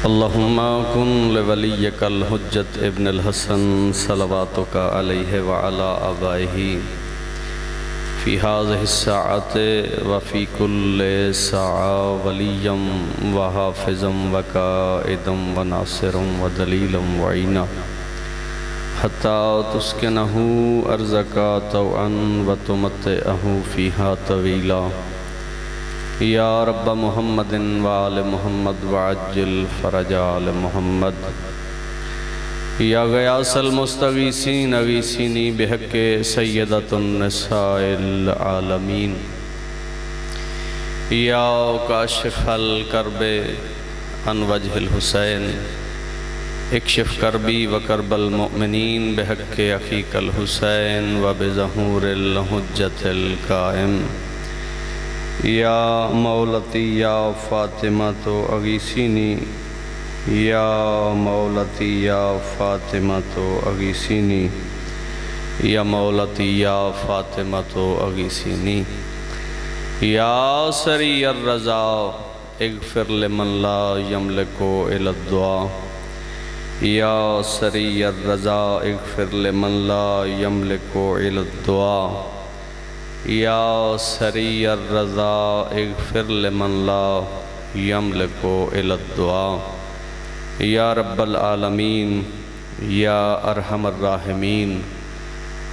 اللہم کن لولیک الحجت ابن الحسن صلواتک علیہ وعلا آبائہ فی هذه الساعة وفی کل ساعة ولیا وحافظا وقائدا وناصرا ودلیلا وعینا حتی تسکنہ ارضک طوعا وتمتعہ فیہا طویلا یا رب محمد وآل محمد وعجل فرج آل محمد یا غیاث المستغیثین اغیثینی بحق سیدۃ النساء العالمین یا کاشف الکرب عن وجہ الحسین اکشف کربی وکرب المؤمنین بحق اخیک الحسین وبظہور الحجت القائم یا مولتی یا فاطمہ تو اغیثینی یا مولتی یا فاطمہ تو اغیثینی یا مولتی یا فاطمہ تو اغیثینی یا سری الرضا اغفر لمن لا یملک الی الدعاء یا سری الرضا اغفر لمن لا یملک الی الدعاء یا سری الرضا اغفر لمن لا یملک الی الدعاء یا رب العالمین یا ارحم الراحمین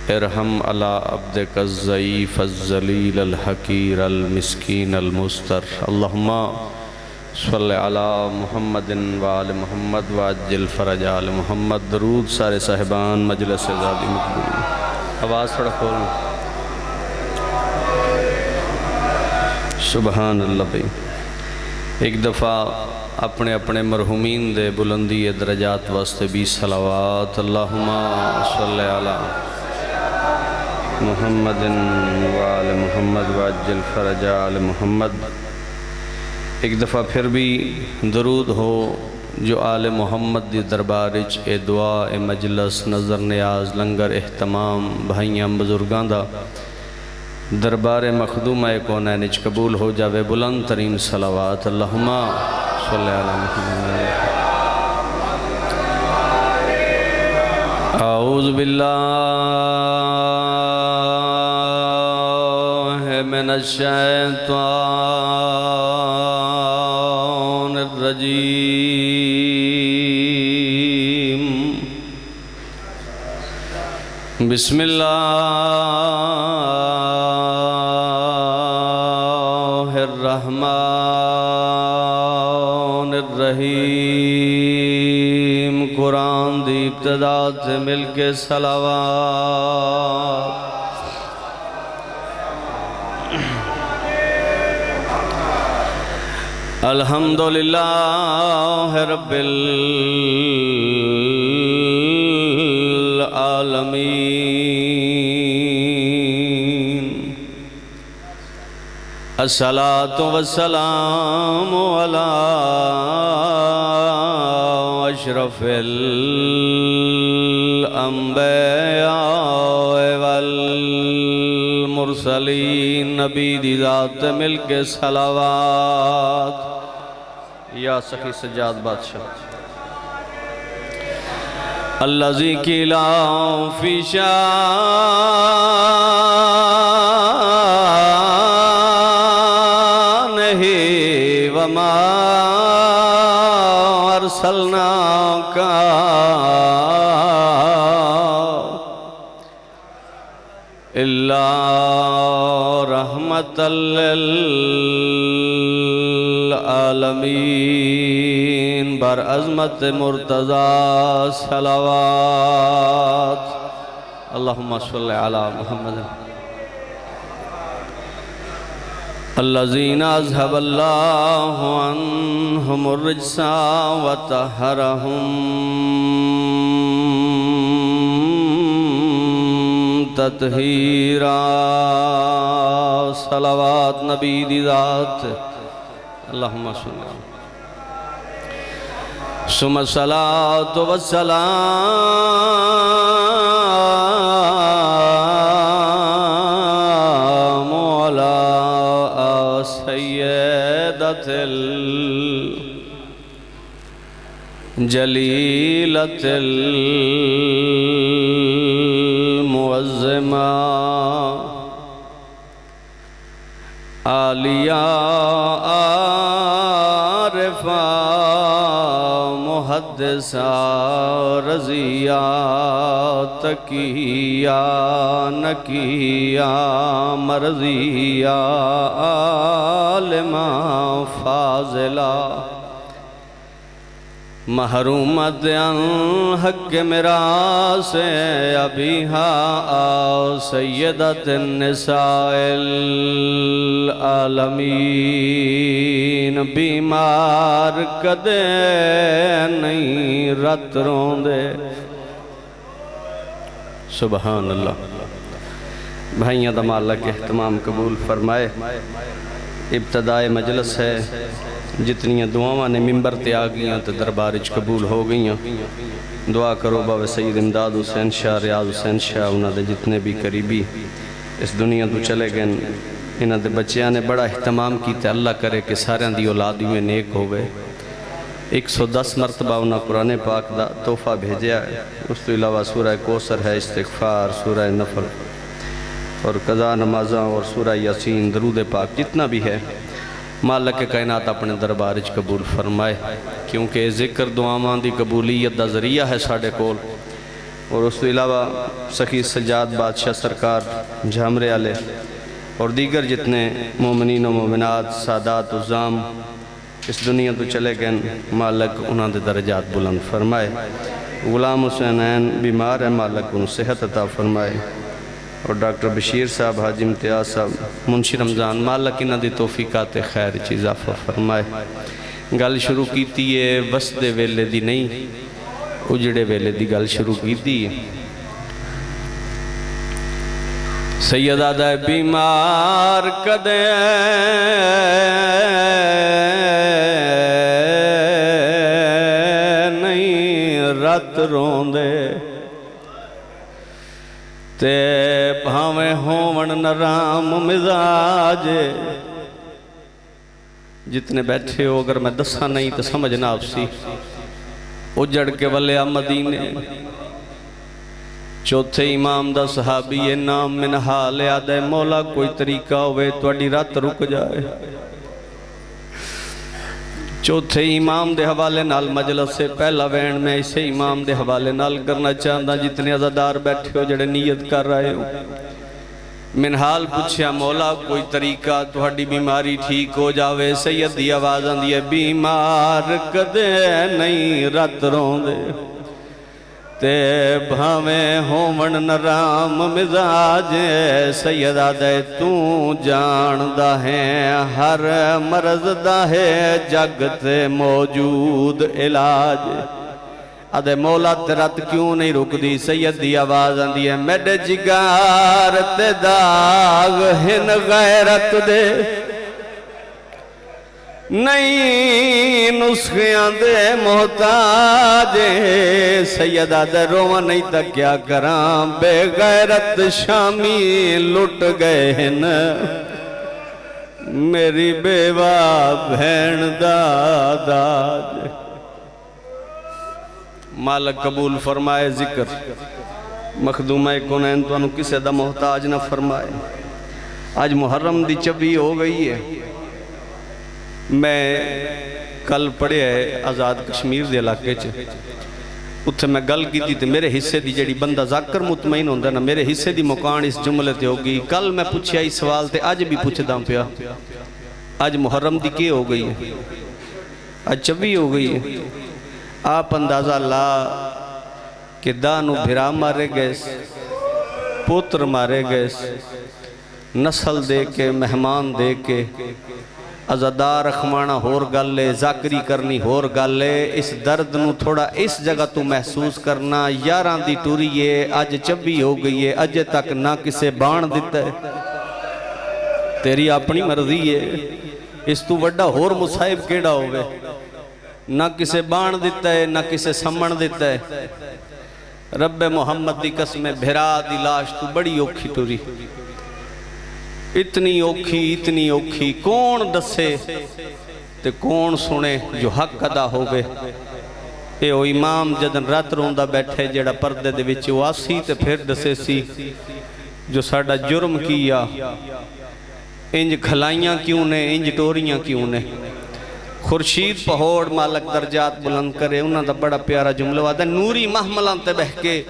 ارحم علی عبدک الضعیف الذلیل الحقیر المسکین المستر اللہم صلی علی محمد وآل محمد وعجل فرج آل محمد درود سارے صاحبان مجلس زادی مقبول آواز تھوڑا کھولیں سبحان اللہ بھائی ایک دفعہ اپنے اپنے مرحومین دے بلندی درجات واسطے بھی صلوات اللہم صلی علی محمد وآل محمد وعجل فرج آل محمد ایک دفعہ پھر بھی درود ہو جو آل محمد دی دربارچ اے دعا اے مجلس نظر نیاز لنگر احتمام بھائیاں بزرگاں دا دربار مخدومہ کونینچ قبول ہو جاوے بلند ترین صلوات اللہم صلی علی محمد اعوذ باللہ من الشیطان الرجیم بسم اللہ الرحمن الرحیم قرآن دی ابتدا سے مل کے صلوات الحمدللہ رب العالمین الصلاة والسلام علی اشرف الانبیاء والمرسلین نبی دی ذات مل کے صلوات یا سخی سجاد بادشاہ الذی کلا فی شانہ وما ارسلناک الا رحمتا للعالمین بر عظمت مرتضی صلوات اللہم صلی علی محمد الذین اذهب اللہ عنہم الرجس وطہرہم تطہیرا صلوات نبی دی ذات اللہم صلی اللہ ثم الصلاة والسلام على سيدة جلیلۃ المعظمہ عالیہ عارفہ محدثہ رضیہ تقیہ نقیہ مرضیہ عالمہ فاضلہ محرومت ان حق میراث ابیہا سیدۃ النساء العالمین بیمار کدے نہیں رت روندے سبحان اللہ بھائیاں دا مالک اہتمام قبول فرمائے ابتدائے مجلس ہے جتنی دعاواں نے ممبر تے آ گئیاں تے دربارچ قبول ہو گئیاں دعا کرو بابا سید امداد حسین شاہ ریاض حسین شاہ انہاں دے جتنے بھی قریبی اس دنیا تو چلے گئے انہاں دے بچیاں نے بڑا اہتمام کیتے اللہ کرے کہ سارے دی اولاد میں نیک ہوئے 110 مرتبہ انہاں قرآن پاک دا تحفہ بھیجیا ہے اس تو علاوہ سورہ کوثر ہے استغفار سورہ نفل اور قضا نمازاں اور سورہ یاسین درود پاک جتنا بھی ہے مالک کائنات اپنے دربارج قبول فرمائے کیونکہ ذکر دعاواں دی قبولیت دا ذریعہ ہے ساڑھے کول اور اس تو علاوہ سخی سجاد بادشاہ سرکار جھامرے آلے اور دیگر جتنے مومنین و مومنات سادات عظام اس دنیا تو چلے گئے مالک انہاں دے درجات بلند فرمائے غلام حسینین بیمار ہے مالک ان صحت عطا فرمائے اور ڈاکٹر بشیر صاحب حاجی امتیاز صاحب منشی رمضان مالک انہاں دی توفیقات خیر اضافہ فرمائے گل شروع کیتی ہے وسدے ویلے دی نہیں اجڑے ویلے دی گل شروع کیتی ہے سیدہ دے بیمار کدے نہیں رت روندے تے بھاویں ہون نرام مزاج جتنے بیٹھے ہو اگر میں دسا نہیں تو سمجھنا آپ سی اجڑ کے ولے مدینے چوتھے امام دا صحابی نام من حال یاد ہے مولا کوئی طریقہ ہوئے توڑی رات رک جائے چوتھے امام دے حوالے نال مجلس سے پہلا وین میں اسے امام دے حوالے نال کرنا چاہتا جتنے عزادار بیٹھے ہو جڑے نیت کر رہے ہو من حال پوچھیا مولا کوئی طریقہ تہاڈی بیماری ٹھیک ہو جاوے سید دی آواز آندی ہے بیمار کدے نہیں رت روندے تے بھاویں ہون نرام مزاج سیدہ دے تو جاندا ہے ہر مرض دا ہے جگ تے موجود علاج آدھے مولا تے رت کیوں نہیں رک دی سید دی آواز آندی ہے میڈے جگار تے داغ ہن غیرت دے نہیں نسخیاں دے محتاج سیدہ دے روہ نہیں تک کیا کرام بے غیرت شامی لٹ گئے ہیں میری بیوہ بھین داداج مالک قبول فرمائے ذکر مخدومہ کنین تو انہوں کسے دا محتاج نہ فرمائے آج محرم دی چبی ہو گئی ہے میں کل پڑھے ہے آزاد کشمیر دے علاقے چھے اتھے میں گل کی تھی میرے حصے دی جڑی بندہ ذاکر مطمئن ہوندہ نا میرے حصے دی مکان اس جملے تے ہوگی کل میں پوچھیا اس سوال تے آج بھی پوچھ داں پیا آج محرم دی کے ہو گئی ہے آج چبی ہو گئی ہے آپ اندازہ لا کہ دانو بھرا مارے گئے پوتر مارے گئے نسل دے کے مہمان دے کے عزادار رکھمانا ہور گل لے ذاکری کرنی ہور گل لے اس درد نو تھوڑا اس جگہ تو محسوس کرنا یاران دی ٹوری ہے آج چبی ہو گئی ہے اج تک نہ کسے بان دیتا ہے تیری اپنی مرضی ہے اس تو وڈا ہور مصائب کیڑا ہوئے نہ کسے بان دیتا ہے نہ کسے سمن دیتا ہے رب محمد دی قسم بھرا دی لاش تو بڑی اوکھی ٹوری اتنی اوکھی کون دسے تے کون سنے جو حق ادا ہوگے اے او امام جدن رات روندہ بیٹھے جڑا پردے دے وچ واسی تے پھر دسے سی جو ساڑا جرم کیا، انج کھلائیاں کیوں نے، انج ٹوریاں کیوں نے۔ خورشید پہوڑ مالک درجات بلند کرے، انہاں دا بڑا پیارا جملہ وعدہ نوری محملان تے بہ کے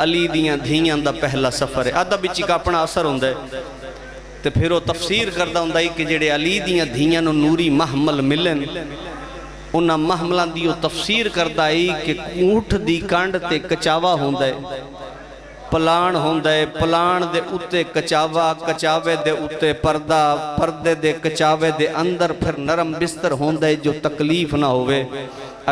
علی دیاں دھیاں دا پہلا سفر ہے۔ آدھا بچی کا اپنا اثر ہوندہ ہے تے پھر وہ تفسیر کردہ ہوندہ ہے کہ جڑے علی دیاں دھیاں نو نوری محمل ملن، انہاں محملان دیو تفسیر کردہ ہے کہ اونٹ دی کانڈ تے کچاوا ہوندہ ہے، پلان ہوندہ ہے، پلان دے اتے کچاوا، کچاوے دے اتے پردہ، پردے دے کچاوے دے اندر پھر نرم بستر ہوندہ ہے جو تکلیف نہ ہوئے۔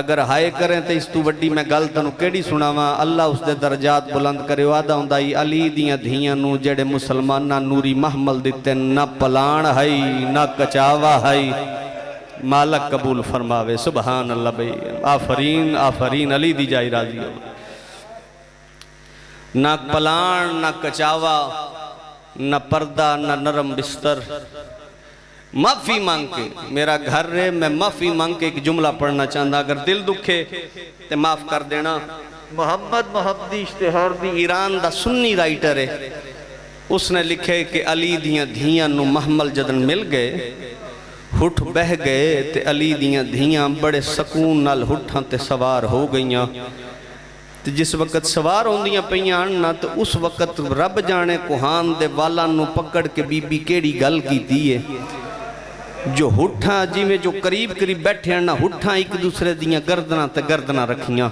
اگر ہائے کریں تو اس تو وڈی میں گلتنو کیڑی سناواں، اللہ اس دے درجات بلند کرے۔ وعدہ ہوندہ ہے علی دیاں دھیاں نو جڑے مسلمانہ نوری محمل دیتے، نہ پلان ہے نہ کچاوا ہے، مالک قبول فرماوے۔ سبحان اللہ بھئی، آفرین آفرین، علی دی جائی راضی ہو۔ نہ پلان نہ کچاوا نہ پردہ نہ نرم بستر۔ معافی مانگ کے، میرا گھر رہے، میں معافی مانگ کے ایک جملہ پڑھنا چاہتا، اگر دل دکھے تو معاف کر دینا۔ محمد محمدی اشتہاردی ایران دا سنی رائٹر ہے، اس نے لکھے کہ علی دیاں دھیاں نو محمل جدن مل گئے، ہٹھ بہ گئے تے علی دیاں دھیاں بڑے سکون نال ہٹھاں تے سوار ہو گئیاں۔ جس وقت سوار ہوندیاں پہیاں آننا تو اس وقت رب جانے کوہان دے والان نو پکڑ کے بی بی کیڑی گل کی دیئے، جو ہٹھاں جی میں جو قریب قریب بیٹھے آننا ہٹھاں ایک دوسرے دیاں گردنا تے گردنا رکھیاں،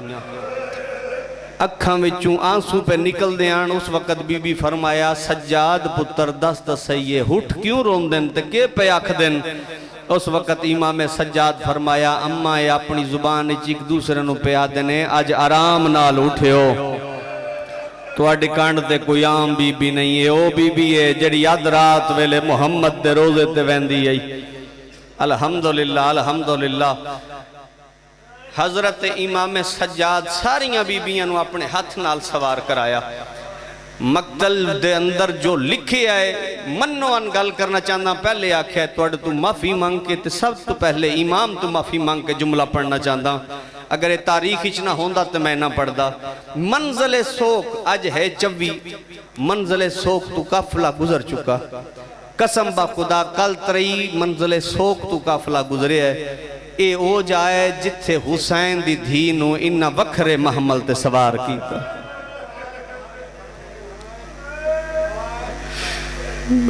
اکھاں وچوں آنسو پہ نکل دے آن۔ اس وقت بی بی فرمایا سجاد پتر دست سیئے، ہٹھ کیوں رون دن تے کے پہ آکھ دن؟ اس وقت امام سجاد فرمایا اماں اے اپنی زبان ایک دوسرے نو پیا دینے، آج آرام نال اٹھے ہو، تو آڈی کانڈ تے کوئی عام بی بی نہیں ہے، او بی بی ہے جڑی یاد رات ویلے محمد دے روزے تے ویندی ہے۔ الحمدللہ الحمدللہ۔ حضرت امام سجاد ساریاں بی بیاں نو اپنے ہاتھ نال سوار کرایا۔ مقتل دے اندر جو لکھے آئے منو ان گل کرنا چاہنا، پہلے آکھے تو معافی مانگ کے تے سب تو پہلے امام تو معافی مانگ کے جملہ پڑھنا چاہنا، اگر یہ تاریخ اچنا ہوندہ تو میں نہ پڑھ دا۔ منزل سوک آج ہے 24، منزل سوک تو قافلہ گزر چکا، قسم با خدا کل 23 منزل سوک تو قافلہ گزرے ہے۔ اے او جائے جتھے حسین دی دھینو انہا وکھرے محمل تے سوار کیتا۔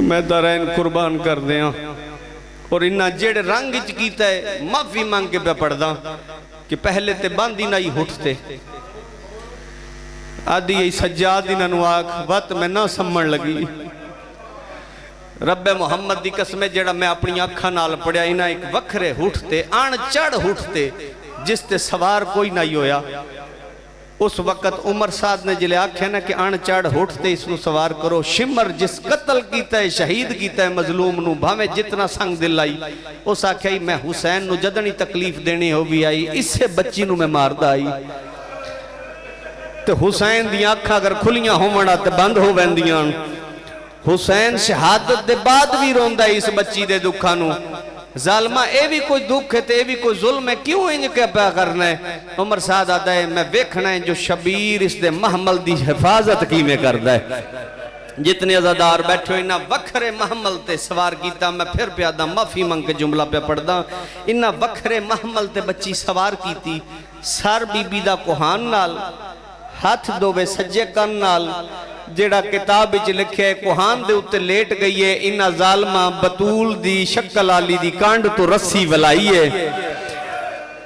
میں دارین قربان کر دیا اور انہا جیڑے رنگ کیتا ہے معافی مانگ کے پہ پڑھ دا کہ پہلے تے باندی نہ ہی ہٹھتے، آدھی یہ سجاد انہا نو آکھ وقت میں نہ سمجھ لگی، رب محمد دی قسمیں جیڑا میں اپنی آنکھاں نال پڑھیا، انہا ایک وکھرے ہٹھتے آن چڑھ ہٹھتے جس تے سوار کوئی نہ ہی ہویا۔ اس وقت عمر سعد نے جلے آکھے نا کہ آن چڑھ ہٹھتے اس نو سوار کرو، شمر جس قتل کیتا ہے شہید کیتا ہے مظلوم نو بھامے جتنا سنگ دل آئی، اس آکھے میں حسین نو جدنی تکلیف دینے ہو بھی آئی، اس سے بچی نو میں ماردہ آئی۔ تو حسین دی آنکھاں اگر کھلیاں ہو مڑا تے بند ہو بیندیاں، حسین شہادت دے بعد بھی روندہ اس بچی دے دکھانو، ظالمہ اے بھی کوئی دکھ ہے تے اے بھی کوئی ظلم ہے، کیوں انج کے پہ کرنا ہے؟ عمر سعد آدھا ہے میں ویکھنا ہے جو شبیر اس دے محمل دی حفاظت کی میں کردہ ہے۔ جتنے عزادار بیٹھو انہا وکھرے محمل تے سوار کیتا، میں پھر پیادہ معافی منگ کے جملہ پہ پڑھ دا، انہا وکھرے محمل تے بچی سوار کیتی، سار بی بی دا کوہان نال، ہاتھ دوبے سجے کن نال، جیڑا کتاب اچھ لکھے کوہان دے اتے لیٹ گئی ہے، انہا ظالمہ بطول دی شکل آلی دی کانڈ تو رسی ولائی ہے،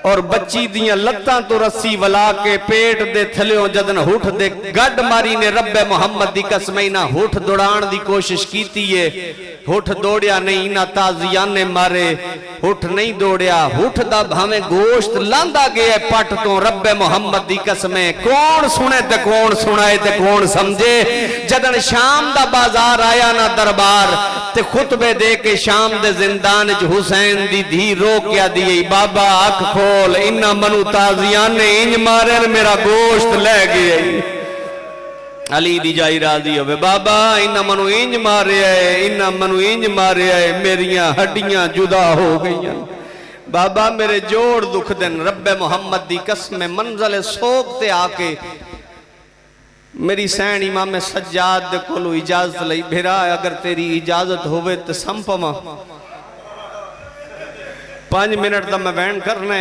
اور بچی دیاں لتاں تو رسی ولا کے پیٹ دے تھلیوں جدن ہٹھ دے گڑ ماری نے رب محمد دی قسمینہ ہٹھ دوڑان دی کوشش کیتی ہے، ہٹھ دوڑیا نہیں، انہا تازیانے مارے، ہٹھ نہیں دوڑیا، ہٹھ دا بھامیں گوشت لاندہ گئے پٹ تو رب محمد دی قسمیں، کون سنے تے کون سنائے تے کون سمجھے؟ جدن شام دا بازار آیا نا دربار تے خطبے دے کے شام دے زندان جو حسین دی دھی رو کیا دیئے، بابا آنکھ کھول انہا منو تازیانے انج مارن میرا گوشت لے گئے۔ علی دی جائی راضی ہوئے، بابا انہا منو انج مارے آئے، انہا منو انج مارے آئے، میریاں ہڈیاں جدا ہو گئیاں، بابا میرے جوڑ دکھ دن رب محمد دی قسم منزل سوک تے آکے میری سین امام سجاد دے کولو اجازت لئی بھیرا اگر تیری اجازت ہوئے تے سمپما 5 منٹ دا میں وین کرنے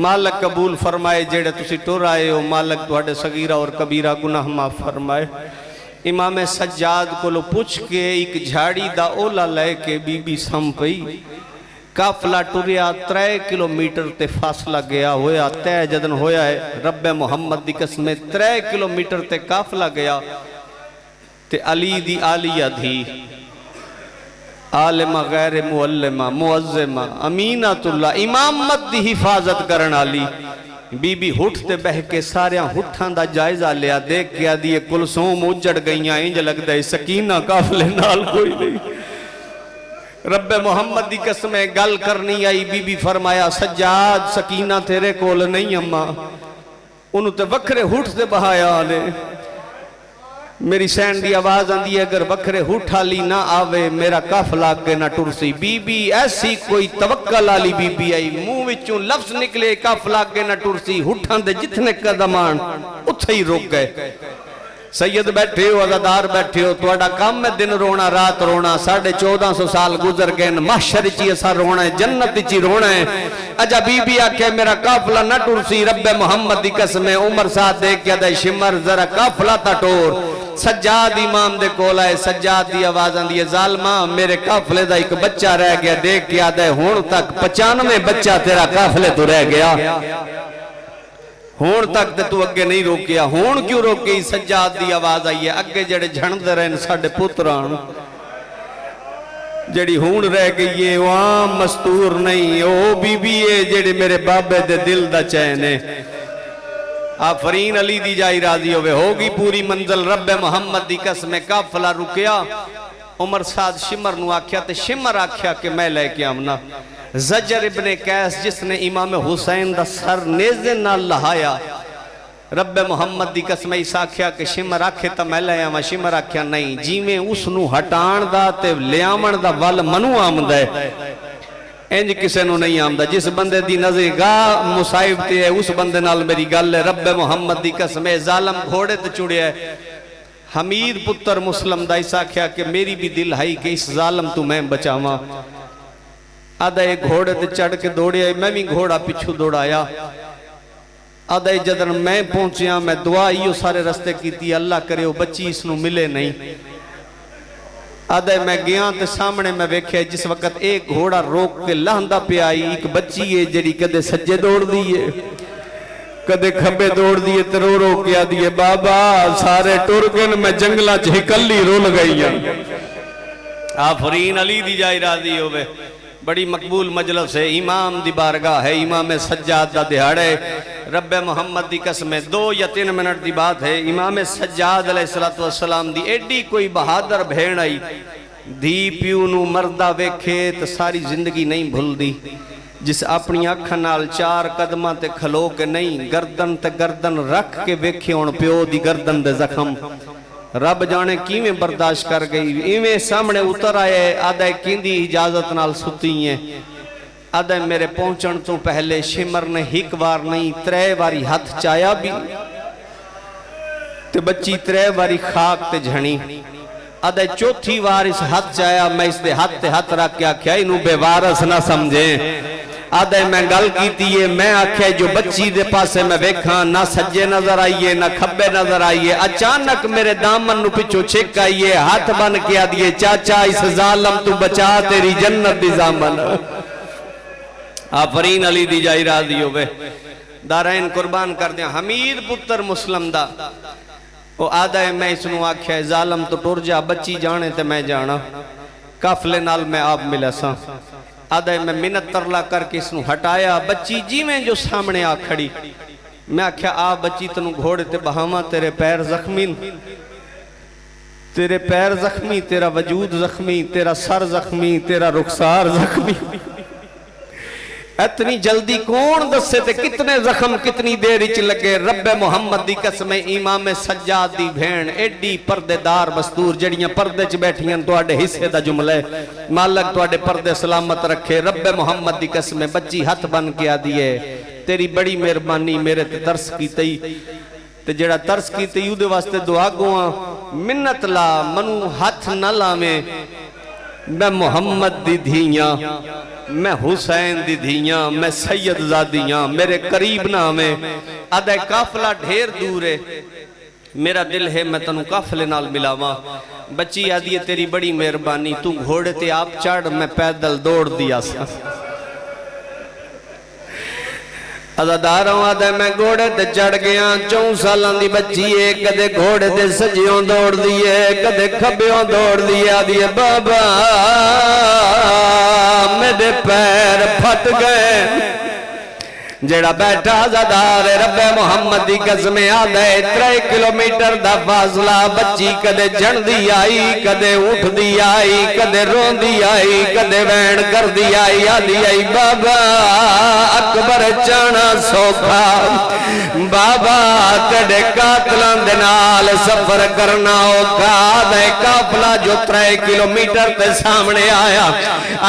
مالک قبول فرمائے جیڑے تسی ٹور آئے ہو مالک توڑے صغیرہ اور کبیرہ گناہ معاف فرمائے امام سجاد کو لو پوچھ کے ایک جھاڑی دا اولا لے کے بی بی سم پئی کافلہ ٹوریا 3 کلومیٹر تے فاصلہ گیا ہویا تے جدن ہویا ہے رب محمد دی قسم 3 کلومیٹر تے کافلہ گیا تے علی دی آلیہ دھی عالمہ غیر معلمہ معظمہ امینت اللہ امامت دی حفاظت کرن علی بی بی ہٹھ تے بہ کے ساریاں ہٹھاں دا جائزہ لیا دیکھ کیا دیئے کلثوم اجڑ گئیاں انج لگ دے سکینہ کافلے نال کوئی نہیں رب محمد دی قسم گل کرنی آئی بی بی فرمایا سجاد سکینہ تیرے کول نہیں اماں انہوں تے وکھرے ہٹھ تے بہایا آلے میری سین دی آواز آندی ہے اگر وکھرے ہٹھ آلی نہ آوے میرا کافلہ آگے نہ ٹرسی بی بی ایسی کوئی توکل آلی بی بی آئی منہ وچوں لفظ نکلے کافلہ آگے نہ ٹرسی ہٹھاں دے جتنے قدمان اتھے ہی روک گئے سید بیٹھے ہو عزادار بیٹھے ہو توڑا کام میں دن رونا رات رونا 1450 سال گزر گئے محشر چی ایسا رونا ہے جنت چی رونا ہے اجا بی بی آکے میرا کافلہ نہ ٹرسی رب محمد دی قسم عمر ساتھ دیکھ کیا دے شمر ذرا کافلہ تا ٹور سجاد امام دے کولا ہے سجاد دی آواز آندی ہے ظالمہ میرے کافلے دا ایک بچہ رہ گیا دیکھ کیا دے ہون تک 95 بچہ تیرا کافلے تو رہ گیا ہون تک تے تو اگے نہیں روکیا ہون کیوں روکی سجاد دی آواز آئی ہے اگے جڑے جھنڈ دے رہن ساڑھے پتران جڑی ہون رہ گئی ہے وہاں مستور نہیں او بی بی ہے جڑے میرے بابے دے دل دا چینے آفرین علی دی جائی راضی ہوئے ہوگی پوری منزل رب محمد دی قسم کافلہ رکیا عمر سعد شمر نو آکھیا تے شمر آکھیا کہ میں لے کے آمنا زجر ابن قیس جس نے امام حسین دا سر نیزے نہ لہایا رب محمد دی قسم ایسا کیا کہ شمر آکھے تا میں لے آما شمر آکھیا نہیں جی میں اس نو ہٹان دا تے لے آمن دا وال منو آمد ہے انج کسے نو نہیں آمدہ جس بندے دی نظر گاہ مصائب تے ہے اس بندے نال میری گل ہے رب محمد دی قسم ظالم گھوڑے تے چڑیا ہے حمید پتر مسلم دا ایسا کیا کہ میری بھی دل ہائی کہ اس ظالم تو میں بچاواں آدھا ایک گھوڑے تے چڑھ کے دوڑیا میں بھی گھوڑا پچھو دوڑایا آدھا ایک جدر میں پہنچیا میں دعا ایو سارے رستے کی تھی اللہ کرے وہ بچی اس نو ملے نہیں آدھا میں گیا تے سامنے میں ویکھے جس وقت ایک گھوڑا روک کے لہندہ پہ آئی ایک بچی ہے جڑی کدے سجے دوڑ دیئے کدے کھبے دوڑ دیئے تے رو رو کیا دیئے بابا سارے ٹرگن میں جنگلہ چہکلی رول گئی ہیں آفرین علی دی جائی راضی ہوئے بڑی مقبول مجلس ہے امام دی بارگاہ ہے امام سجاد دا دہاڑے رب محمد دی قسم 2 یا 3 منٹ دی بات ہے امام سجاد علیہ السلام دی ایڈی کوئی بہادر بھیڑ آئی دھی پیو نو مردہ ویکھے تو ساری زندگی نہیں بھول دی جس اپنی اکھنال 4 قدمہ تے کھلو کے نہیں گردن تے گردن رکھ کے ویکھے ان پیو دی گردن دے زخم رب جانے کیویں برداشت کر گئی ایویں سامنے اتر آئے آدھے کیندی اجازت نال ستی ہیں آدھے میرے پہنچن تو پہلے شمر نے ہک وار نہیں 3 واری ہاتھ چایا بھی تے بچی 3 واری خاک تے جھنی آدھے 4تھی وار اس ہاتھ چایا میں اس دے ہاتھ تے ہاتھ رکھ کیا کیا انہوں بے وارس نہ سمجھیں آدھے میں گل کی تیئے میں آکھے جو بچی دے پاسے میں ویکھاں نہ سجے نظر آئیے نہ کھبے نظر آئیے اچانک میرے دامن نو پچھو چھک آئیے ہاتھ بن کیا دیئے چاچا اس ظالم تو بچا تیری جنت دی زامن آفرین علی دی جائی راضی ہوئے دارین قربان کر دیا حمید پتر مسلم دا وہ آدھا ہے میں اس نو آکھے ظالم تو ٹور جا بچی جانے تے میں جانا کافلے نال میں آپ ملے ساں آدھے میں منت ترلا کر کے اس نو ہٹایا بچی جی میں جو سامنے آ کھڑی میں آکھیا آ بچی تنو گھوڑے تے بہاما تیرے پیر زخمی تیرے پیر زخمی تیرا وجود زخمی تیرا سر زخمی تیرا رخسار زخمی اتنی جلدی کون دسے تے کتنے زخم کتنی دیر اچ لگے رب محمد دی قسم امام سجاد دی بھین ایڈی پردے دار مستور جڑیاں پردے چ بیٹھیاں تواڈے حصے دا جملہ ہے مالک تواڈے پردے سلامت رکھے رب محمد دی قسم بچی ہاتھ بن کے آدی ہے تیری بڑی مہربانی میرے تے ترس کیتی تے جڑا ترس کیتی اودے واسطے دعا گواں منت لا منو ہاتھ نہ لاویں میں محمد دی دھیاں میں حسین دی دھیاں میں سید زادیاں میرے قریب نہ میں آدھے کافلہ ڈھیر دور ہے میرا دل ہے میں تنوں کافلے نال ملاواں بچی آدھی ہے تیری بڑی مہربانی تو گھوڑے تے آپ چڑھ میں پیدل دوڑ دیا سا عزاداروں آدھے میں گھوڑے تے چڑھ گیا 4 سالان دی بچی ہے کدے گھوڑے تے سجیوں دوڑ دیئے کدے کھبیوں دوڑ دیئے آدھی بابا میرے پیر پھٹ گئے جڑا بیٹھا عزادار رب محمد دی قسم آدھے 3 کلومیٹر دا فاصلہ بچی کدے جن دی آئی کدے اٹھ دی آئی کدے رون دی آئی کدے وین کر دی آئی آدھی آئی بابا اکبر چانا سوکھا بابا تیڑے قاتلان دنال سفر کرنا اوکھا دے کافلہ جو 3 کلومیٹر تے سامنے آیا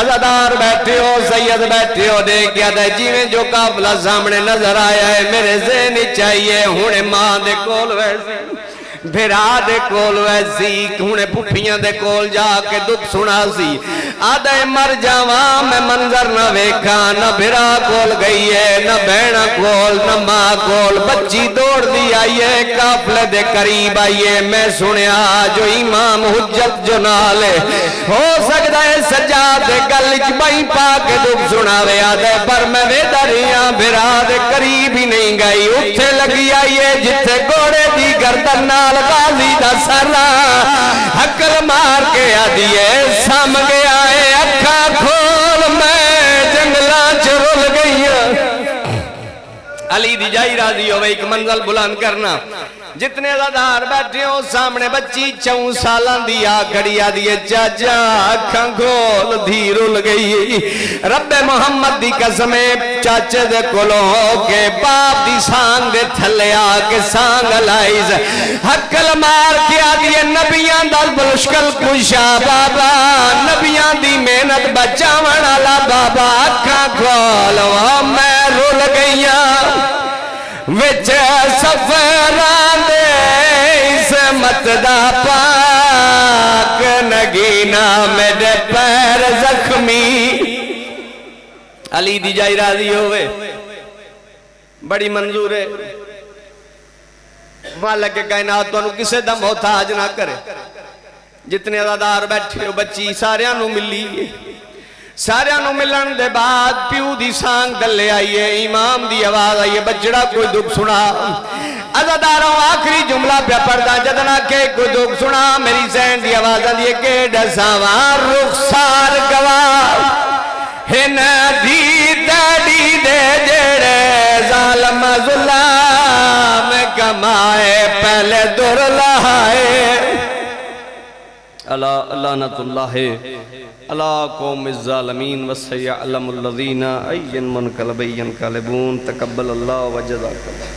عزادار بیٹھے ہو سید بیٹھے ہو دیکھیا دے جیویں جو کافلہ سامنے نظر آیا ہے میرے ذہن چاہیے ہونے ماں دے کول ویسی بھیرا دے کول ویسی ہونے پھپھیاں دے کول جا کے دکھ سنا سی آدھے مر جاواں میں منظر نہ ویکھا نہ بھیرا کول گئی ہے نہ بہنا کول نہ ماں کول بچی دوڑ دی آئیے کافلے دے قریب آئیے میں سنیا جو امام حجت جو نالے ہو سکتا ہے سجاد دے گلچ بائی پا کے دکھ سناوے آدھے پر میں ویدریاں بھیرا دے قریب ہی نہیں گئی اتھے لگی آئیے جتھے گوڑے دی گردن نال غازی دا سرا حکل مار کے آدھیے سام گیا ہے اکھا کھول میں جنگلہ چرول گئی علی دی جائی راضی ہوئے ایک منزل بلند کرنا جتنے عزادار بیٹھے ہو سامنے بچی 4 سالان دیا کھڑی آدھیے چاچا اکھاں کھول دھی رول گئی رب محمد دی قسمیں چاچے دے کولوں ہو کے باپ دی سانگ دے تھلے آکے سانگ لائز حکل مار کے آدھیے نبیان دل بلشکل کشا بابا نبیان دی محنت بچاون آلا بابا اکھاں کھول میں رول گئیاں وچ سفران دے اسمت دا پاک نگینا میرے پیر زخمی علی دی جائی راضی ہوئے بڑی منظور ہے مالک کائنات تو انہوں کسے دا محتاج نہ کرے جتنے عزادار بیٹھے ہو بچی ساریاں نو ملی ساریاں نو ملن دے بعد پیو دی سانگ دلے آئیے امام دی آواز آئیے بچڑا کوئی دکھ سنا عزاداروں آخری جملہ پہ پردہ جدنا کہ کوئی دکھ سنا میری سین دی آواز آئیے کہ ڈساوار رخسار گواہ ہن دی داڑی دے جڑے ظالم ظلام کمائے پہلے در لہائے اللہ لعنت اللہ اللہ قوم الظالمین وسیعلم الذین این منقلب ینقلبون تقبل اللہ وجزاک اللہ